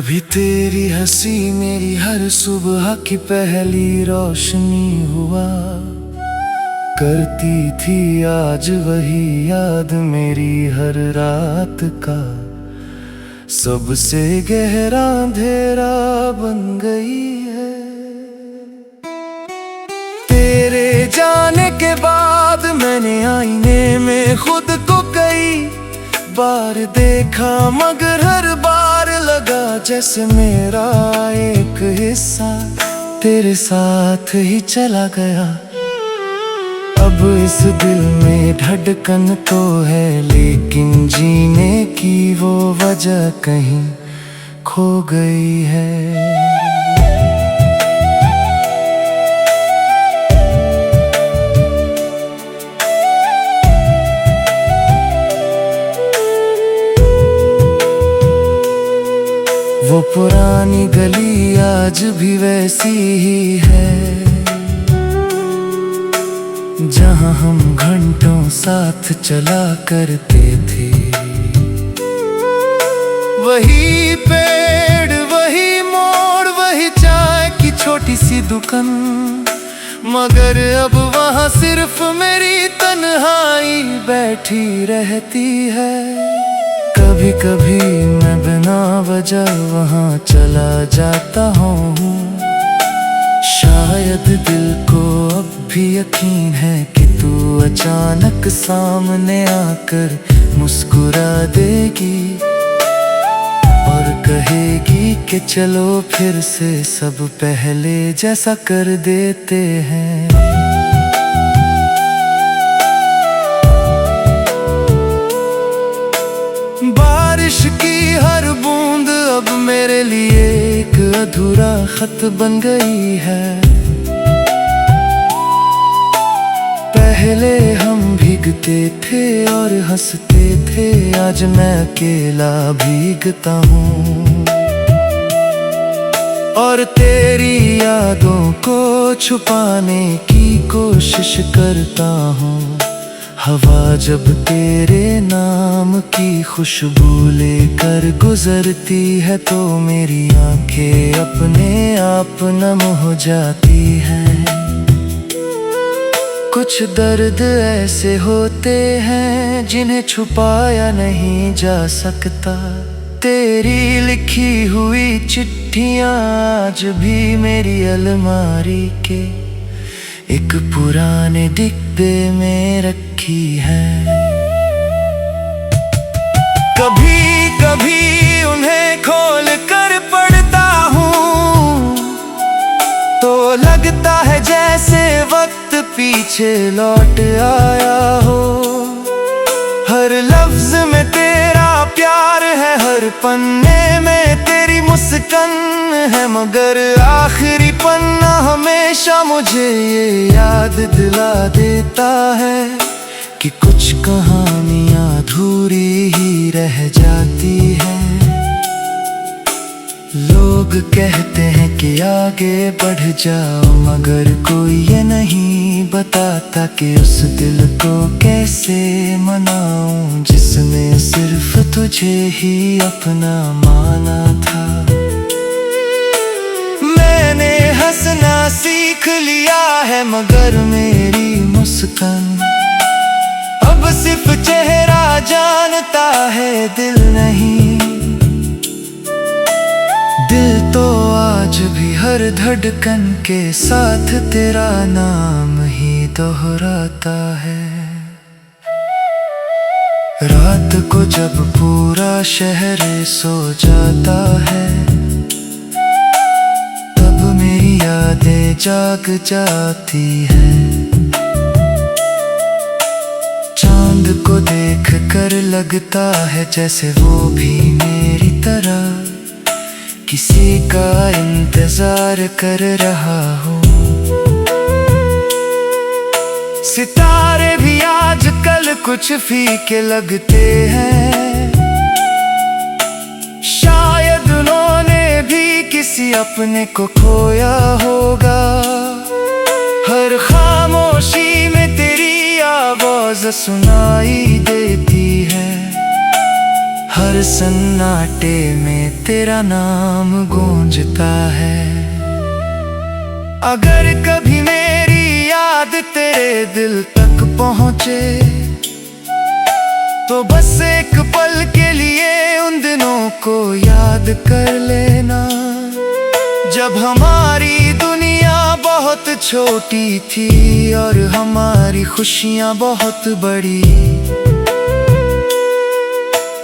कभी तेरी हंसी मेरी हर सुबह की पहली रोशनी हुआ करती थी आज वही याद मेरी हर रात का सबसे गहरा अंधेरा बन गई है। तेरे जाने के बाद मैंने आईने में खुद को कई बार देखा मगर हर बार लगा जैसे मेरा एक हिस्सा तेरे साथ ही चला गया। अब इस दिल में धड़कन तो है लेकिन जीने की वो वजह कहीं खो गई है। वो पुरानी गली आज भी वैसी ही है जहाँ हम घंटों साथ चला करते थे। वही पेड़ वही मोड़ वही चाय की छोटी सी दुकान मगर अब वहाँ सिर्फ मेरी तन्हाई बैठी रहती है। कभी कभी मैं बिना वजह वहाँ चला जाता हूँ। शायद दिल को अब भी यकीन है कि तू अचानक सामने आकर मुस्कुरा देगी और कहेगी कि चलो फिर से सब पहले जैसा कर देते हैं। बारिश की हर बूंद अब मेरे लिए एक अधूरा खत बन गई है। पहले हम भीगते थे और हंसते थे आज मैं अकेला भीगता हूँ और तेरी यादों को छुपाने की कोशिश करता हूँ। हवा जब तेरे नाम की खुशबू लेकर गुजरती है तो मेरी आंखें अपने आप नम हो जाती हैं। कुछ दर्द ऐसे होते हैं जिन्हें छुपाया नहीं जा सकता। तेरी लिखी हुई चिट्ठियाँ आज भी मेरी अलमारी के एक पुराने डिब्बे में रखी है। कभी कभी उन्हें खोल कर पढ़ता हूँ तो लगता है जैसे वक्त पीछे लौट आया हो। हर लफ्ज में तेरा प्यार है हर पन्ने में तेरी मुस्कान है मगर आखिरी पन्ना हमेशा मुझे ये याद दिला देता है कि कुछ कहानियां अधूरी ही रह जाती हैं। लोग कहते हैं कि आगे बढ़ जाओ मगर कोई ये नहीं बताता कि उस दिल को कैसे मनाऊं जिसने सिर्फ तुझे ही अपना माना था। मैंने हंसना सीख लिया है मगर मेरी मुस्कान अब सिर्फ चेहरा जानता है दिल नहीं। दिल तो आज भी हर धड़कन के साथ तेरा नाम ही दोहराता है। रात को जब पूरा शहर सो जाता है तब मेरी यादें जाग जाती है। चांद को देख कर लगता है जैसे वो भी मेरी तरह किसी का इंतजार कर रहा हो। सितारे भी आजकल कुछ फीके लगते हैं शायद उन्होंने भी किसी अपने को खोया होगा। हर खामोशी में तेरी आवाज सुनाई देती है हर सन्नाटे में तेरा नाम गूंजता है। अगर कभी मेरी याद तेरे दिल तक पहुँचे तो बस एक पल के लिए उन दिनों को याद कर लेना, जब हमारी दुनिया बहुत छोटी थी और हमारी खुशियाँ बहुत बड़ी।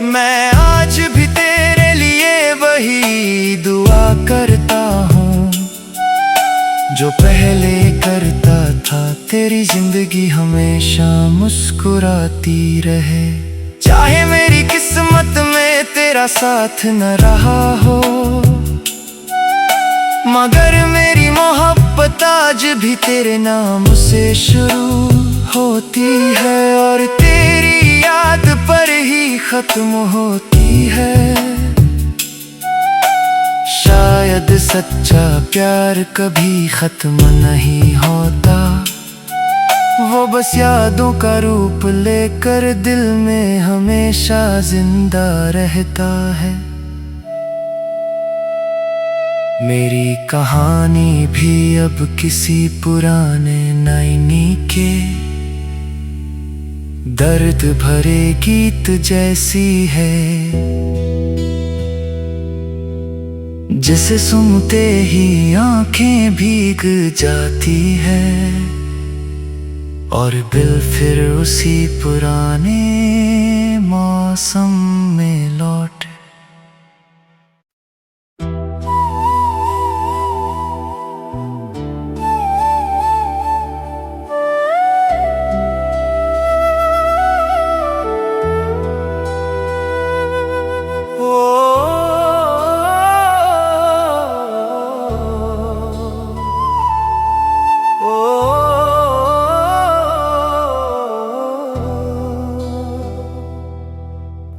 मैं आज भी तेरे लिए वही दुआ करता हूँ जो पहले करता था, तेरी जिंदगी हमेशा मुस्कुराती रहे। चाहे मेरी किस्मत में तेरा साथ न रहा हो, मगर मेरी मोहब्बत आज भी तेरे नाम से शुरू होती है और तेरी याद पर ही खत्म होती है। शायद सच्चा प्यार कभी खत्म नहीं होता, वो बस यादों का रूप लेकर दिल में हमेशा जिंदा रहता है। मेरी कहानी भी अब किसी पुराने नायनी के दर्द भरे गीत जैसी है, जिसे सुनते ही आंखें भीग जाती है और दिल फिर उसी पुराने मौसम में लौटे।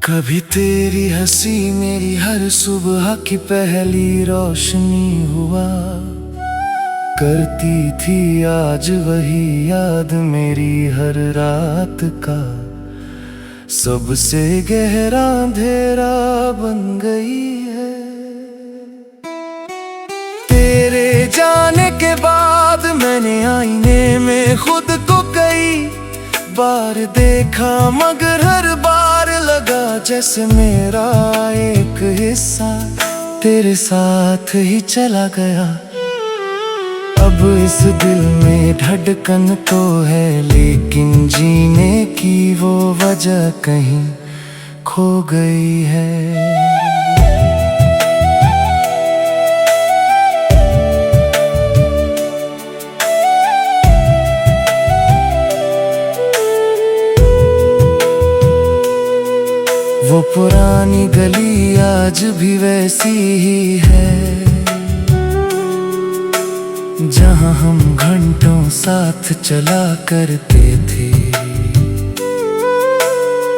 कभी तेरी हंसी मेरी हर सुबह की पहली रोशनी हुआ करती थी, आज वही याद मेरी हर रात का सबसे गहरा अंधेरा बन गई है। तेरे जाने के बाद मैंने आईने में खुद को कई बार देखा, मगर हर बार लगा जैसे मेरा एक हिस्सा तेरे साथ ही चला गया। अब इस दिल में धड़कन तो है, लेकिन जीने की वो वजह कहीं खो गई है। वो पुरानी गली आज भी वैसी ही है, जहाँ हम घंटों साथ चला करते थे।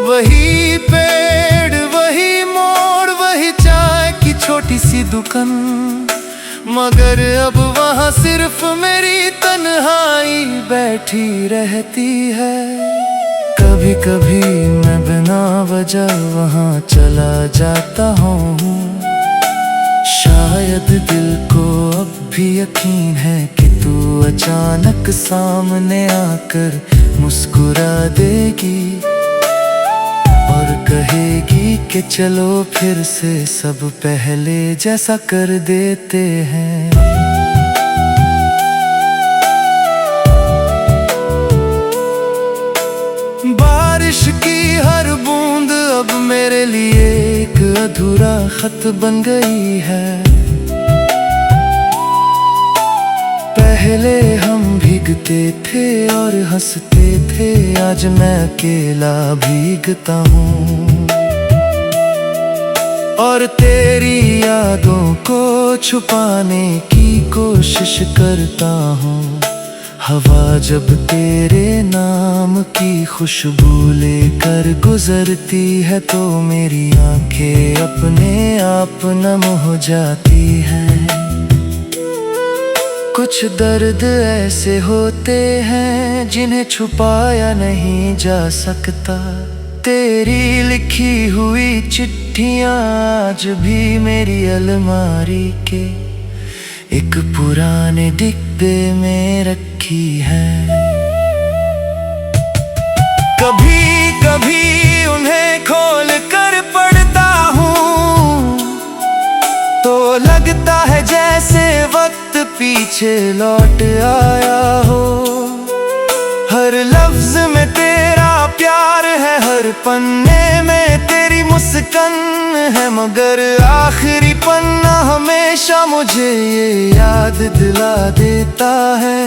वही पेड़, वही मोड़, वही चाय की छोटी सी दुकान, मगर अब वहाँ सिर्फ मेरी तन्हाई बैठी रहती है। कभी कभी मैं बिना वजह वहाँ चला जाता हूँ, शायद दिल को अब भी यकीन है कि तू अचानक सामने आकर मुस्कुरा देगी और कहेगी कि चलो फिर से सब पहले जैसा कर देते हैं। बारिश की हर बूंद अब मेरे लिए एक अधूरा खत बन गई है। पहले हम भीगते थे और हंसते थे, आज मैं अकेला भीगता हूँ और तेरी यादों को छुपाने की कोशिश करता हूँ। हवा जब तेरे नाम की खुशबू लेकर गुजरती है तो मेरी आंखें अपने आप नम हो जाती हैं। कुछ दर्द ऐसे होते हैं जिन्हें छुपाया नहीं जा सकता, तेरी लिखी हुई चिट्ठियां आज भी मेरी अलमारी के एक पुराने डिब्बे में रखी है। कभी कभी उन्हें खोल कर पढ़ता हूँ तो लगता है जैसे वक्त पीछे लौट आया हो। हर लफ्ज में तेरा प्यार है, हर पन्ने में तेरी मुस्कान है, मगर आखिरी पन्ना हमेशा मुझे ये याद दिला देता है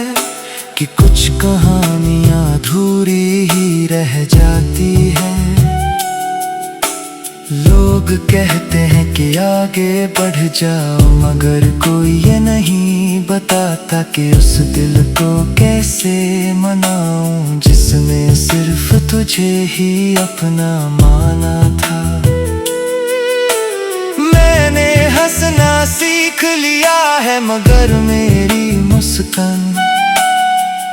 कि कुछ कहानियां अधूरी ही रह जाती हैं। लोग कहते हैं कि आगे बढ़ जाओ, मगर कोई ये नहीं बताता कि उस दिल को कैसे मनाऊं जिसने सिर्फ तुझे ही अपना माना था। मैंने हंसना सीख लिया है, मगर मेरी मुस्कान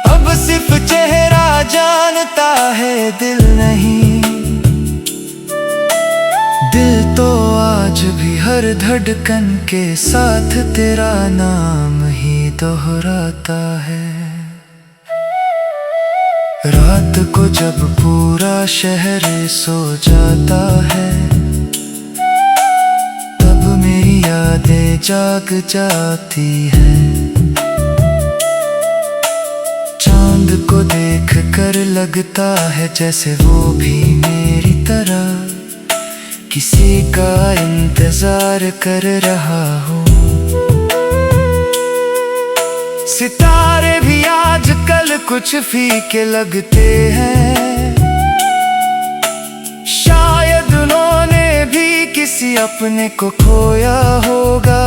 अब सिर्फ चेहरा जानता है, दिल नहीं। दिल तो आज भी हर धड़कन के साथ तेरा नाम ही दोहराता है। रात को जब पूरा शहर सो जाता है, तब मेरी यादें जाग जाती है। चांद को देख कर लगता है जैसे वो भी मेरी तरह किसी का इंतजार कर रहा हो। सितारे भी आजकल कुछ फीके लगते हैं, शायद उन्होंने भी किसी अपने को खोया होगा।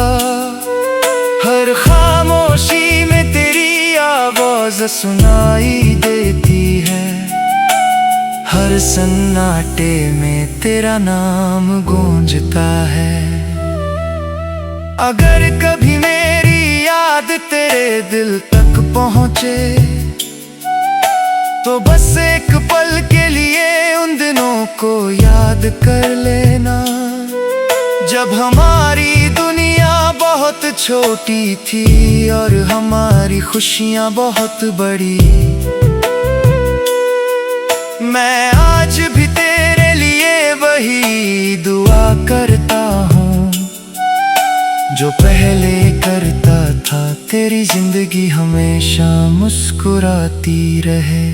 हर खामोशी में तेरी आवाज सुनाई देती है, हर सन्नाटे में तेरा नाम गूंजता है। अगर कभी मेरी याद तेरे दिल तक पहुँचे तो बस एक पल के लिए उन दिनों को याद कर लेना, जब हमारी दुनिया बहुत छोटी थी और हमारी खुशियाँ बहुत बड़ी। मैं आज भी तेरे लिए वही दुआ करता हूँ जो पहले करता था, तेरी जिंदगी हमेशा मुस्कुराती रहे।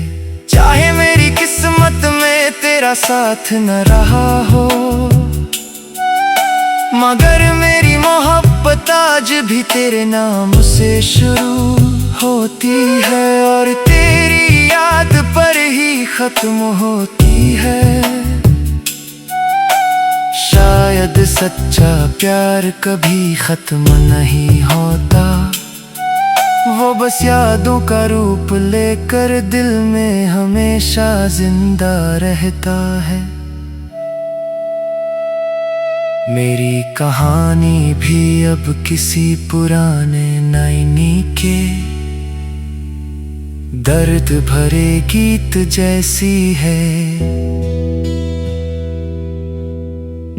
चाहे मेरी किस्मत में तेरा साथ न रहा हो, मगर मेरी मोहब्बत आज भी तेरे नाम से शुरू होती है और तेरी याद पर ही खत्म होती है। शायद सच्चा प्यार कभी खत्म नहीं होता, वो बस यादों का रूप लेकर दिल में हमेशा जिंदा रहता है। मेरी कहानी भी अब किसी पुराने नायनी के दर्द भरे गीत जैसी है,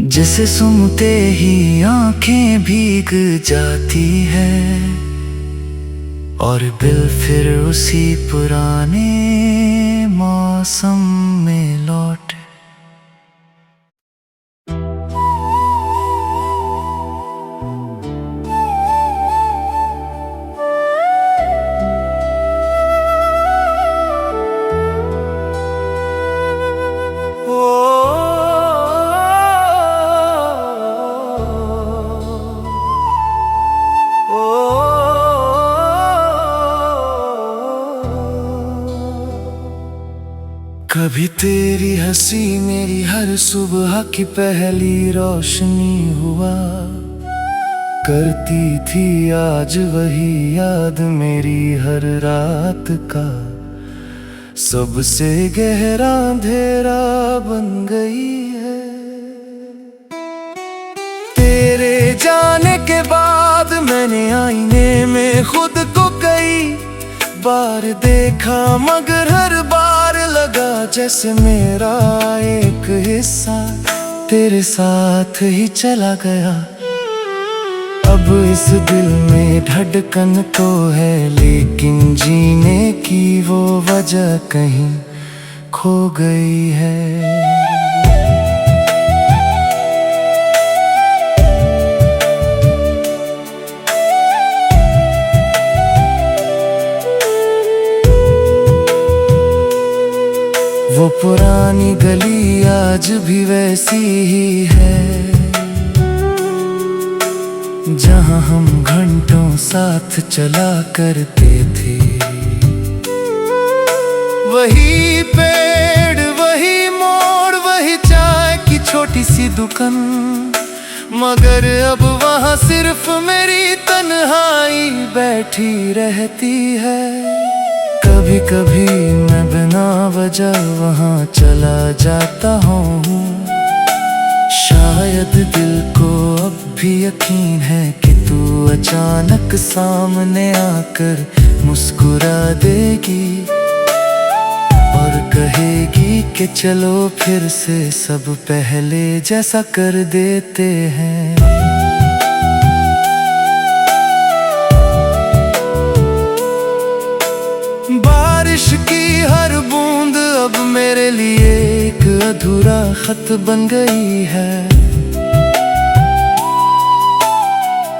जिसे सुनते ही आंखें भीग जाती है और दिल फिर उसी पुराने मौसम में लौटे। कभी तेरी हंसी मेरी हर सुबह की पहली रोशनी हुआ करती थी, आज वही याद मेरी हर रात का सबसे गहरा अंधेरा बन गई है। तेरे जाने के बाद मैंने आईने में खुद को कई बार देखा, मगर हर बार लगा जैसे मेरा एक हिस्सा तेरे साथ ही चला गया। अब इस दिल में धड़कन तो है, लेकिन जीने की वो वजह कहीं खो गई है। वो पुरानी गली आज भी वैसी ही है, जहाँ हम घंटों साथ चला करते थे। वही पेड़, वही मोड़, वही चाय की छोटी सी दुकान, मगर अब वहाँ सिर्फ मेरी तन्हाई बैठी रहती है। कभी कभी मैं बिना वजह वहाँ चला जाता हूँ, शायद दिल को अब भी यकीन है कि तू अचानक सामने आकर मुस्कुरा देगी और कहेगी कि चलो फिर से सब पहले जैसा कर देते हैं। बारिश की हर बूंद अब मेरे लिए एक अधूरा खत बन गई है।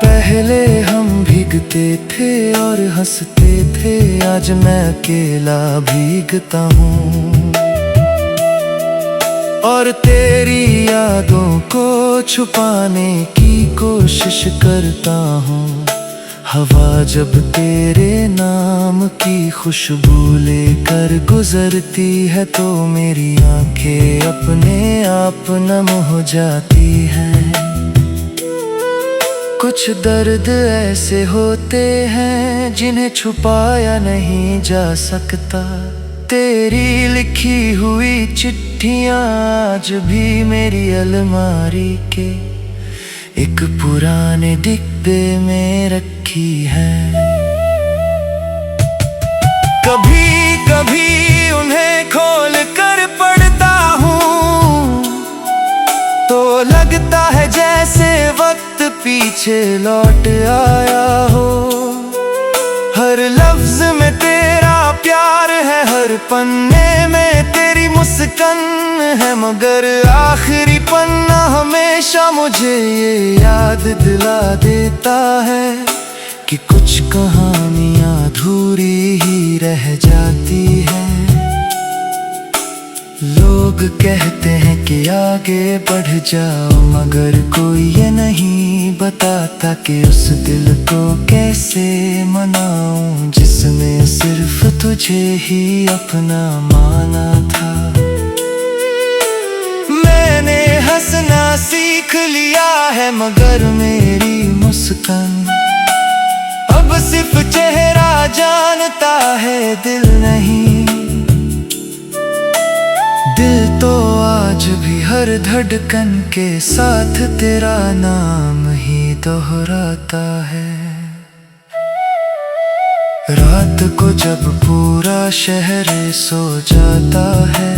पहले हम भीगते थे और हंसते थे, आज मैं अकेला भीगता हूँ और तेरी यादों को छुपाने की कोशिश करता हूँ। हवा जब तेरे नाम की खुशबू लेकर गुजरती है तो मेरी आंखें अपने आप नम हो जाती हैं। कुछ दर्द ऐसे होते हैं जिन्हें छुपाया नहीं जा सकता। तेरी लिखी हुई चिट्ठियाँ आज भी मेरी अलमारी के एक पुराने डिब्बे में रखी है। कभी कभी उन्हें खोल कर पढ़ता हूँ तो लगता है जैसे वक्त पीछे लौट आया हो। हर लफ्ज में तेरा प्यार है, हर पन्ने में तेरी मुस्कान है, मगर आखिरी पन्ना हमेशा मुझे ये याद दिला देता है कि कुछ कहानियां अधूरी ही रह जाती हैं। लोग कहते हैं कि आगे बढ़ जाओ, मगर कोई ये नहीं बताता कि उस दिल को कैसे मनाऊं जिसमें सिर्फ तुझे ही अपना माना था। मैंने हंसना सीख लिया है, मगर मेरी मुस्कान अब सिर्फ चेहरा जानता है, दिल नहीं। दिल तो आज भी हर धड़कन के साथ तेरा नाम ही दोहराता है। रात को जब पूरा शहर सो जाता है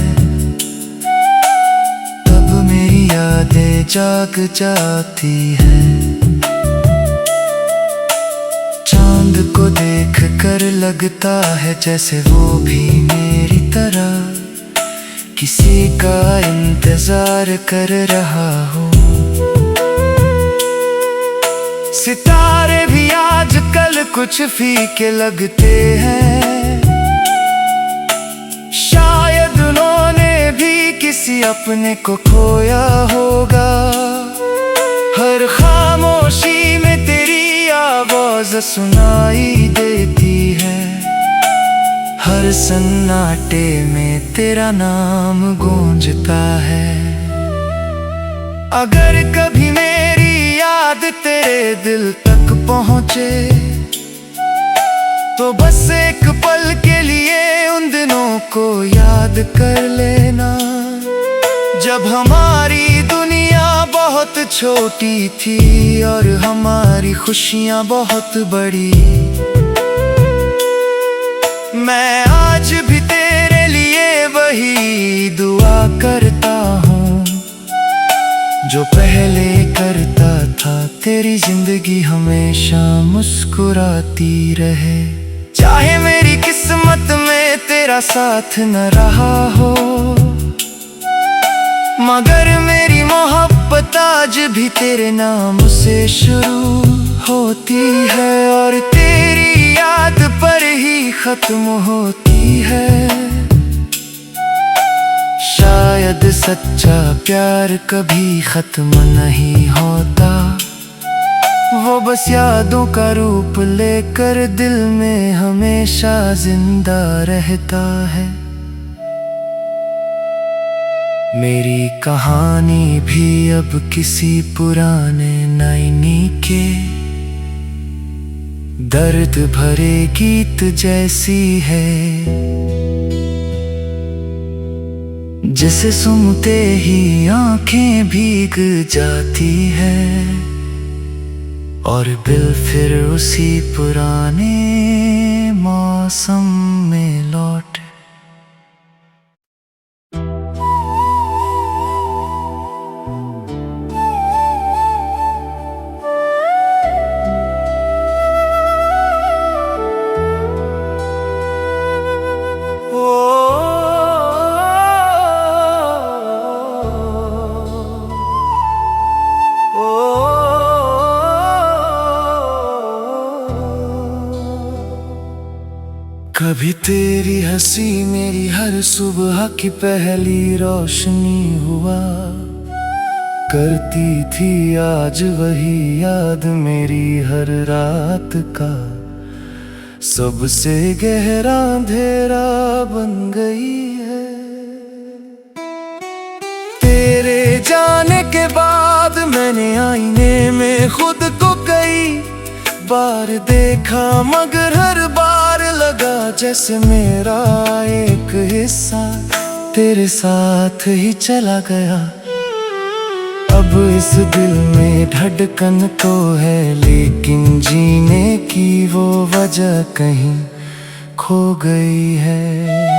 तब मेरी यादें जाग जाती हैं। चांद को देख कर लगता है जैसे वो भी मेरी तरह किसी का इंतजार कर रहा हो। सितारे भी आजकल कुछ फीके लगते हैं, शायद उन्होंने भी किसी अपने को खोया होगा। हर खामोशी में तेरी आवाज सुनाई देती है, हर सन्नाटे में तेरा नाम गूंजता है। अगर कभी मेरी याद तेरे दिल तक पहुँचे तो बस एक पल के लिए उन दिनों को याद कर लेना, जब हमारी दुनिया बहुत छोटी थी और हमारी खुशियाँ बहुत बड़ी। मैं आज भी तेरे लिए वही जो पहले करता था। तेरी जिंदगी हमेशा मुस्कुराती रहे। चाहे मेरी किस्मत में तेरा साथ न रहा हो, मगर मेरी मोहब्बत आज भी तेरे नाम से शुरू होती है, और तेरी याद पर ही खत्म होती है। शायद सच्चा प्यार कभी खत्म नहीं होता, वो बस यादों का रूप लेकर दिल में हमेशा जिंदा रहता है। मेरी कहानी भी अब किसी पुराने नायनी के दर्द भरे गीत जैसी है, जिसे सुनते ही आंखें भीग जाती है और दिल फिर उसी पुराने मौसम में लौटे। कभी तेरी हंसी मेरी हर सुबह की पहली रोशनी हुआ करती थी, आज वही याद मेरी हर रात का सबसे गहरा अंधेरा बन गई है। तेरे जाने के बाद मैंने आईने में खुद को कई बार देखा, मगर हर बार लगा जैसे मेरा एक हिस्सा तेरे साथ ही चला गया। अब इस दिल में धड़कन तो है, लेकिन जीने की वो वजह कहीं खो गई है।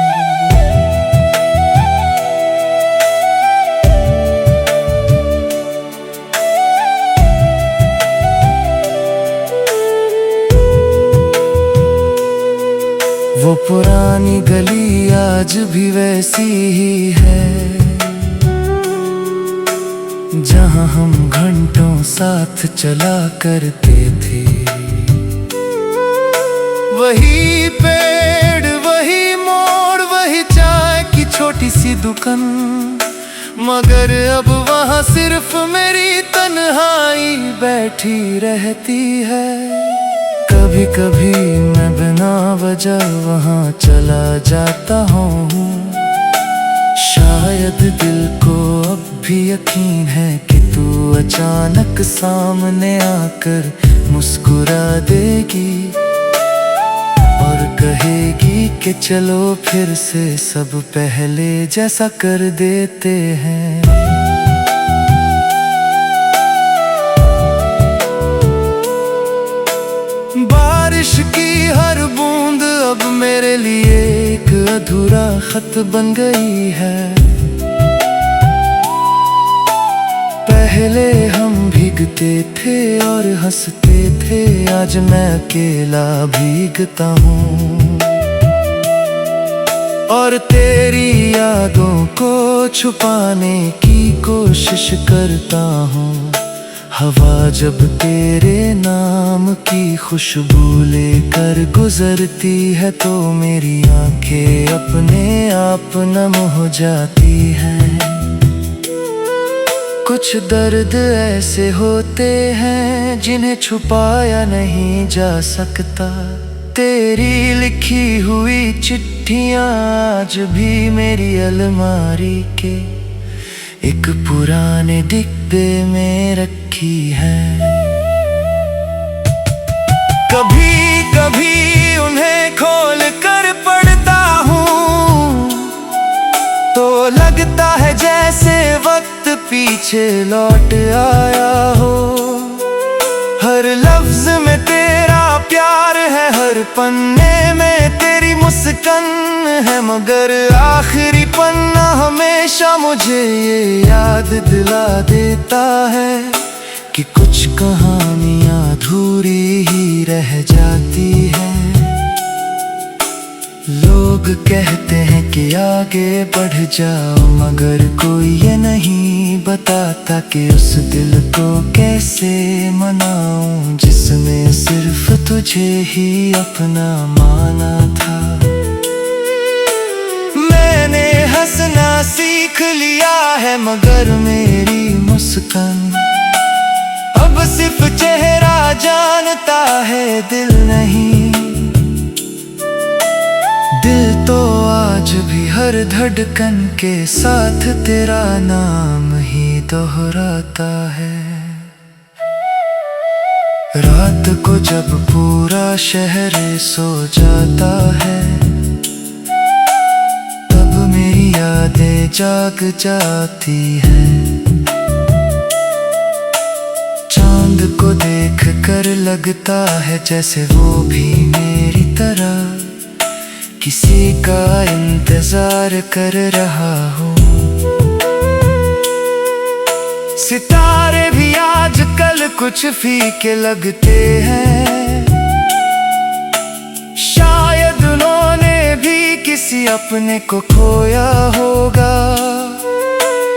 वो पुरानी गली आज भी वैसी ही है, जहाँ हम घंटों साथ चला करते थे। वही पेड़, वही मोड़, वही चाय की छोटी सी दुकान, मगर अब वहाँ सिर्फ मेरी तन्हाई बैठी रहती है। कभी कभी मैं बिना वजह वहाँ चला जाता हूँ, शायद दिल को अब भी यकीन है कि तू अचानक सामने आकर मुस्कुरा देगी और कहेगी कि चलो फिर से सब पहले जैसा कर देते हैं। बारिश की हर बूंद अब मेरे लिए एक अधूरा खत बन गई है। पहले हम भीगते थे और हंसते थे, आज मैं अकेला भीगता हूँ और तेरी यादों को छुपाने की कोशिश करता हूँ। हवा जब तेरे नाम की खुशबू लेकर गुजरती है, तो मेरी आंखें अपने आप नम हो जाती हैं। कुछ दर्द ऐसे होते हैं जिन्हें छुपाया नहीं जा सकता। तेरी लिखी हुई चिट्ठियाँ आज भी मेरी अलमारी के एक पुराने डिब्बे में रखी है। कभी कभी उन्हें खोल कर पढ़ता हूँ तो लगता है जैसे वक्त पीछे लौट आया हो। हर लफ्ज में तेरा प्यार है, हर पन्ने में तेरी मुस्कान है, मगर आखिरी पन्ना हमेशा मुझे ये याद दिला देता है कि कुछ कहानियां अधूरी ही रह जाती है। लोग कहते हैं कि आगे बढ़ जाओ, मगर कोई ये नहीं बताता कि उस दिल को कैसे मनाऊं जिसने सिर्फ तुझे ही अपना माना था। मैंने हंसना सीख लिया है, मगर मेरी मुस्कान अब सिर्फ चेहरा जानता है, दिल नहीं। दिल तो आज भी हर धड़कन के साथ तेरा नाम ही दोहराता है। रात को जब पूरा शहर सो जाता है, तब मेरी यादें जाग जाती है। चांद को देख कर लगता है जैसे वो भी मेरी तरह किसी का इंतजार कर रहा हो। सितारे भी आजकल कुछ फीके लगते हैं, शायद उन्होंने भी किसी अपने को खोया होगा।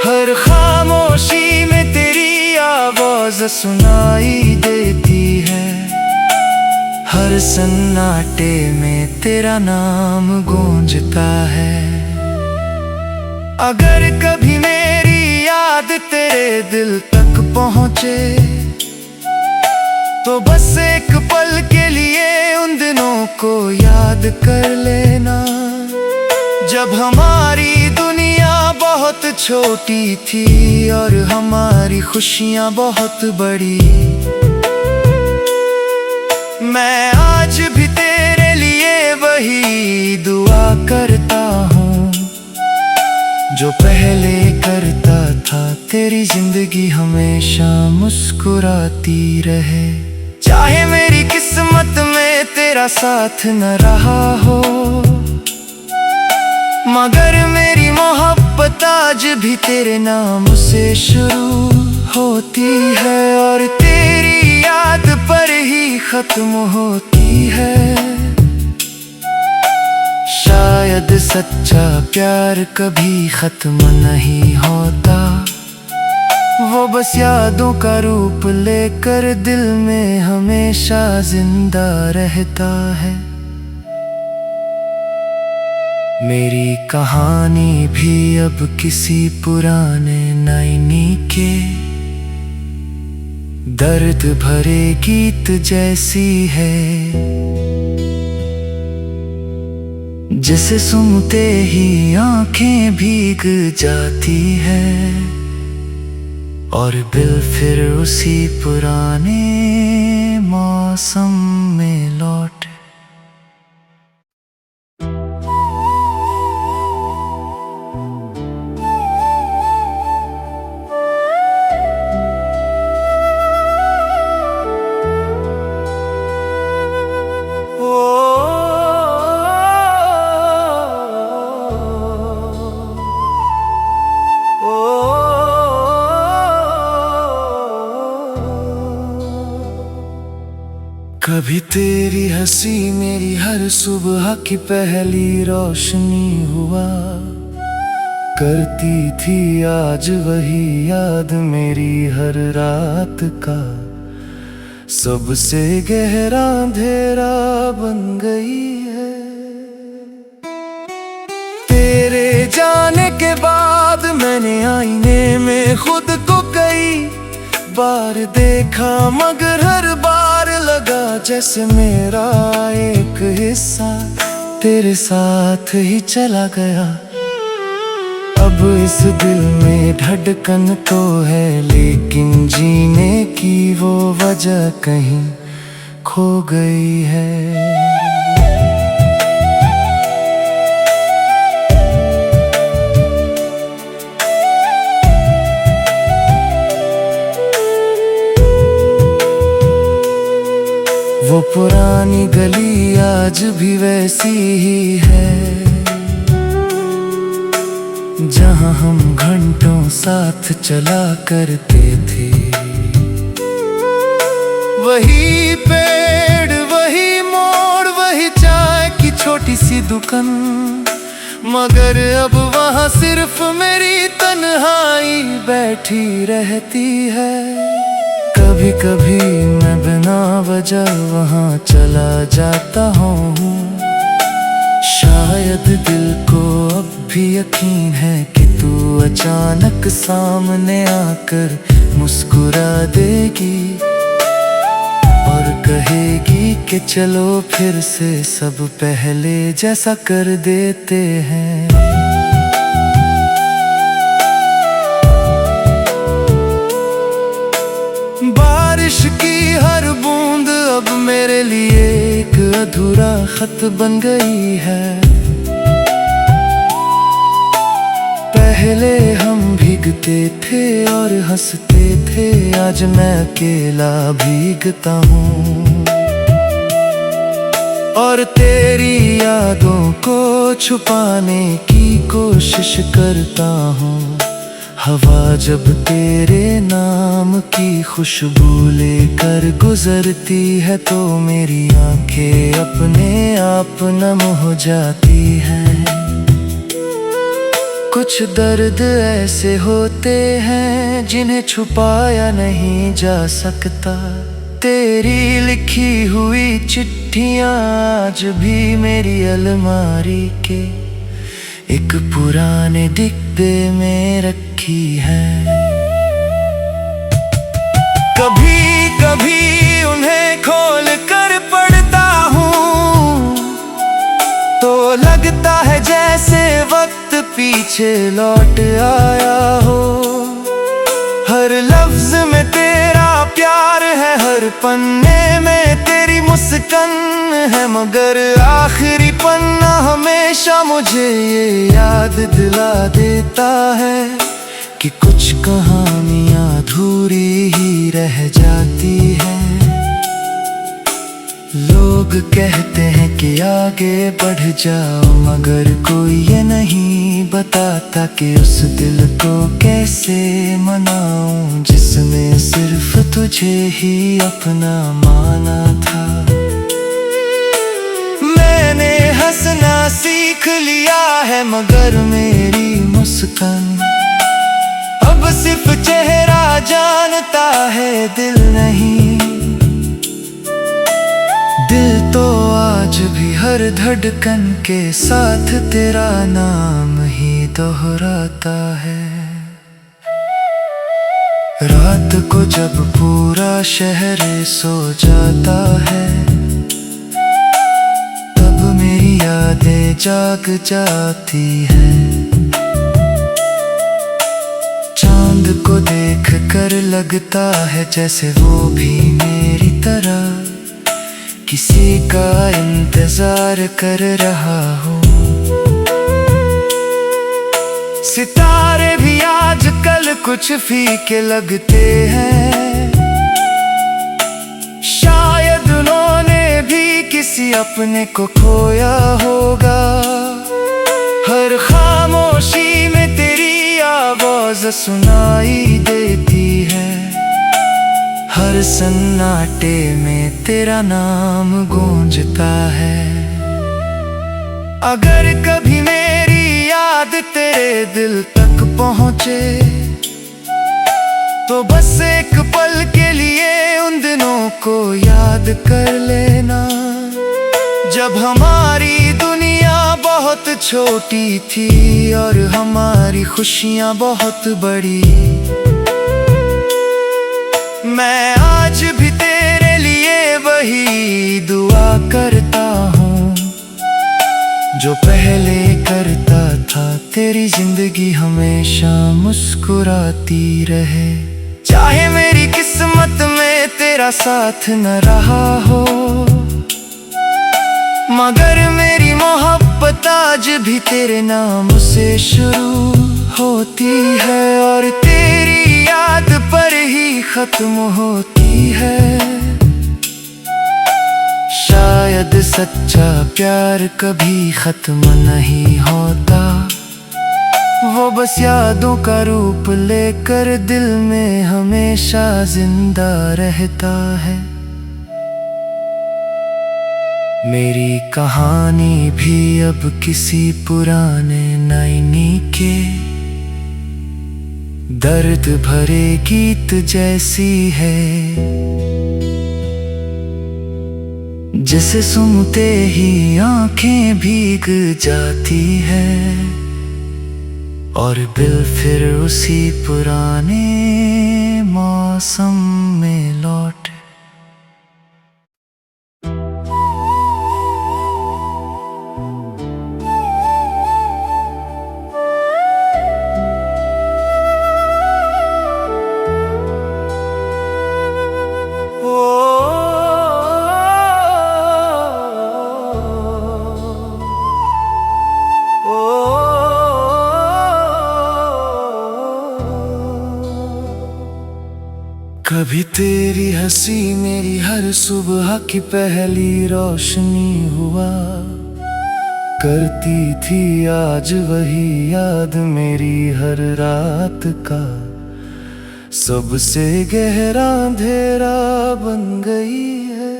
हर खामोशी में तेरी आवाज सुनाई देती है, हर सन्नाटे में तेरा नाम गूंजता है। अगर कभी मेरी याद तेरे दिल तक पहुंचे, तो बस एक पल के लिए उन दिनों को याद कर लेना, जब हमारी दुनिया बहुत छोटी थी और हमारी खुशियां बहुत बड़ी। मैं आज भी तेरे लिए वही दुआ करता हूँ जो पहले करता था, तेरी जिंदगी हमेशा मुस्कुराती रहे। चाहे मेरी किस्मत में तेरा साथ न रहा हो, मगर मेरी मोहब्बत आज भी तेरे नाम से शुरू होती है, और तेरी याद पर ही खत्म होती है। शायद सच्चा प्यार कभी खत्म नहीं होता, वो बस यादों का रूप लेकर दिल में हमेशा जिंदा रहता है। मेरी कहानी भी अब किसी पुराने नायनी के दर्द भरे गीत जैसी है, जिसे सुनते ही आंखें भीग जाती है और दिल फिर उसी पुराने मौसम में लौट। कभी तेरी हंसी मेरी हर सुबह की पहली रोशनी हुआ करती थी, आज वही याद मेरी हर रात का सबसे गहरा अंधेरा बन गई है। तेरे जाने के बाद मैंने आईने में खुद को कई बार देखा, मगर हर बार लगा जैसे मेरा एक हिस्सा तेरे साथ ही चला गया। अब इस दिल में धड़कन तो है, लेकिन जीने की वो वजह कहीं खो गई है। वो पुरानी गली या आज भी वैसी ही है, जहां हम घंटों साथ चला करते थे। वही पेड़, वही मोड़, वही चाय की छोटी सी दुकान, मगर अब वहाँ सिर्फ मेरी तन्हाई बैठी रहती है। कभी कभी मैं बिना वजह वहाँ चला जाता हूँ, शायद दिल को अब भी यकीन है कि तू अचानक सामने आकर मुस्कुरा देगी और कहेगी कि चलो फिर से सब पहले जैसा कर देते हैं। बारिश की हर बूंद अब मेरे लिए एक अधूरा खत बन गई है। पहले हम भीगते थे और हंसते थे, आज मैं अकेला भीगता हूँ और तेरी यादों को छुपाने की कोशिश करता हूँ। हवा जब तेरे नाम की खुशबू लेकर गुजरती है तो मेरी आंखें अपने आप नम हो जाती हैं। कुछ दर्द ऐसे होते हैं जिन्हें छुपाया नहीं जा सकता। तेरी लिखी हुई चिट्ठियाँ आज भी मेरी अलमारी के एक पुराने डिब्बे में रखी है। कभी कभी उन्हें खोल कर पढ़ता हूँ तो लगता है जैसे वक्त पीछे लौट आया हो। हर लफ्ज में तेरा प्यार है, हर पन्ने में तेरी मुस्कान है, मगर आखिरी पन्ना हमेशा मुझे ये याद दिला देता है कि कुछ कहानियां अधूरी ही रह जाती है। लोग कहते हैं कि आगे बढ़ जाओ, मगर कोई ये नहीं बताता कि उस दिल को कैसे मनाऊं जिसने सिर्फ तुझे ही अपना माना था। मैंने हंसना सीख लिया है, मगर मेरी मुस्कान अब सिर्फ चेहरा जानता है, दिल नहीं। दिल तो आज भी हर धड़कन के साथ तेरा नाम ही दोहराता है। रात को जब पूरा शहर सो जाता है तब मेरी यादें जाग जाती है। चांद को देख कर लगता है जैसे वो भी मेरी तरह किसी का इंतजार कर रहा हो। सितारे भी आजकल कुछ फीके लगते हैं, शायद उन्होंने भी किसी अपने को खोया होगा। हर खामोशी में तेरी आवाज सुनाई देती है, हर सन्नाटे में तेरा नाम गूंजता है। अगर कभी मेरी याद तेरे दिल तक पहुँचे तो बस एक पल के लिए उन दिनों को याद कर लेना, जब हमारी दुनिया बहुत छोटी थी और हमारी खुशियाँ बहुत बड़ी। मैं आज भी तेरे लिए वही दुआ करता हूँ जो पहले करता था। तेरी जिंदगी हमेशा मुस्कुराती रहे, चाहे मेरी किस्मत में तेरा साथ न रहा हो, मगर मेरी मोहब्बत आज भी तेरे नाम से शुरू होती है और तेरी याद पर ही खत्म होती है। शायद सच्चा प्यार कभी खत्म नहीं होता, वो बस यादों का रूप लेकर दिल में हमेशा जिंदा रहता है। मेरी कहानी भी अब किसी पुराने नायनी के दर्द भरे गीत जैसी है, जिसे सुनते ही आंखें भीग जाती है और दिल फिर उसी पुराने मौसम में लौटे। कभी तेरी हंसी मेरी हर सुबह की पहली रोशनी हुआ करती थी, आज वही याद मेरी हर रात का सबसे गहरा अंधेरा बन गई है।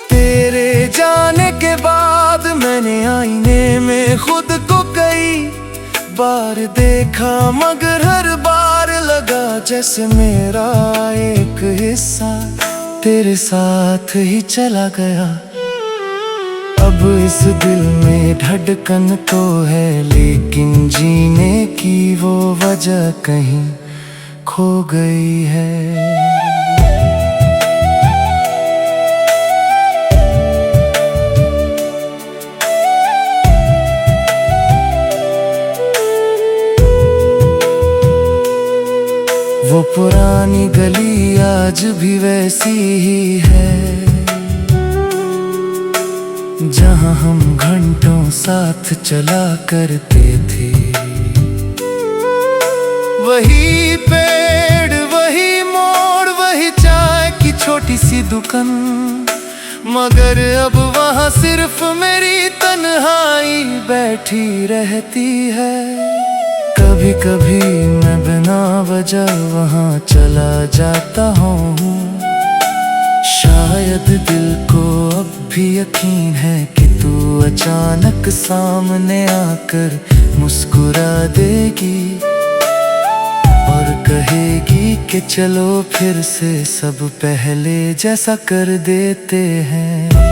तेरे जाने के बाद मैंने आईने में खुद को कई बार देखा, मगर हर बार लगा जैसे मेरा एक हिस्सा तेरे साथ ही चला गया। अब इस दिल में धड़कन तो है, लेकिन जीने की वो वजह कहीं खो गई है। वो पुरानी गली आज भी वैसी ही है, जहाँ हम घंटों साथ चला करते थे। वही पेड़, वही मोड़, वही चाय की छोटी सी दुकान, मगर अब वहाँ सिर्फ मेरी तन्हाई बैठी रहती है। कभी कभी मैं बिना वजह वहाँ चला जाता हूँ, शायद दिल को अब भी यकीन है कि तू अचानक सामने आकर मुस्कुरा देगी और कहेगी कि चलो फिर से सब पहले जैसा कर देते हैं।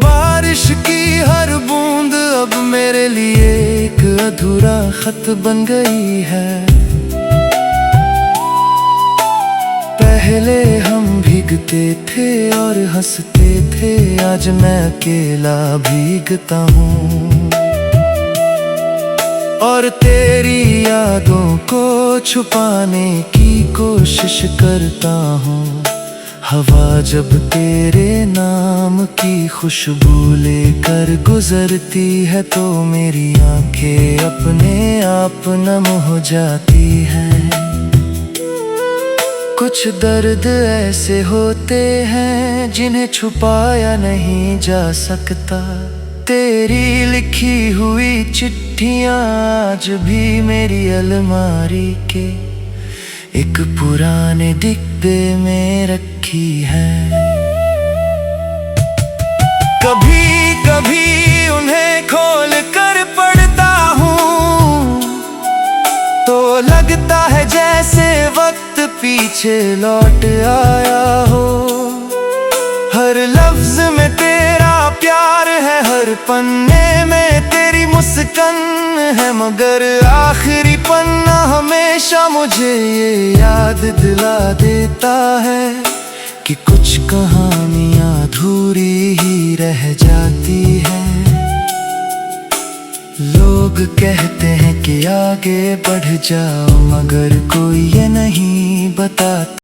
बारिश की हर बूंद अब मेरे लिए एक अधूरा खत बन गई है। पहले हम भीगते थे और हंसते थे, आज मैं अकेला भीगता हूँ और तेरी यादों को छुपाने की कोशिश करता हूँ। हवा जब तेरे नाम की खुशबू लेकर गुजरती है तो मेरी आंखें अपने आप नम हो जाती हैं। कुछ दर्द ऐसे होते हैं जिन्हें छुपाया नहीं जा सकता। तेरी लिखी हुई चिट्ठियाँ आज भी मेरी अलमारी के एक पुराने डिब्बे में रखी है। कभी कभी उन्हें खोल कर पढ़ता हूँ तो लगता है जैसे वक्त पीछे लौट आया हो। हर लफ्ज में तेरा प्यार है, हर पन्ने में तेरी मुस्कान है, मगर आखिरी पन्ना हमेशा मुझे ये याद दिला देता है कि कुछ कहानियाँ अधूरी ही रह जाती हैं। लोग कहते हैं कि आगे बढ़ जाओ, मगर कोई ये नहीं बताता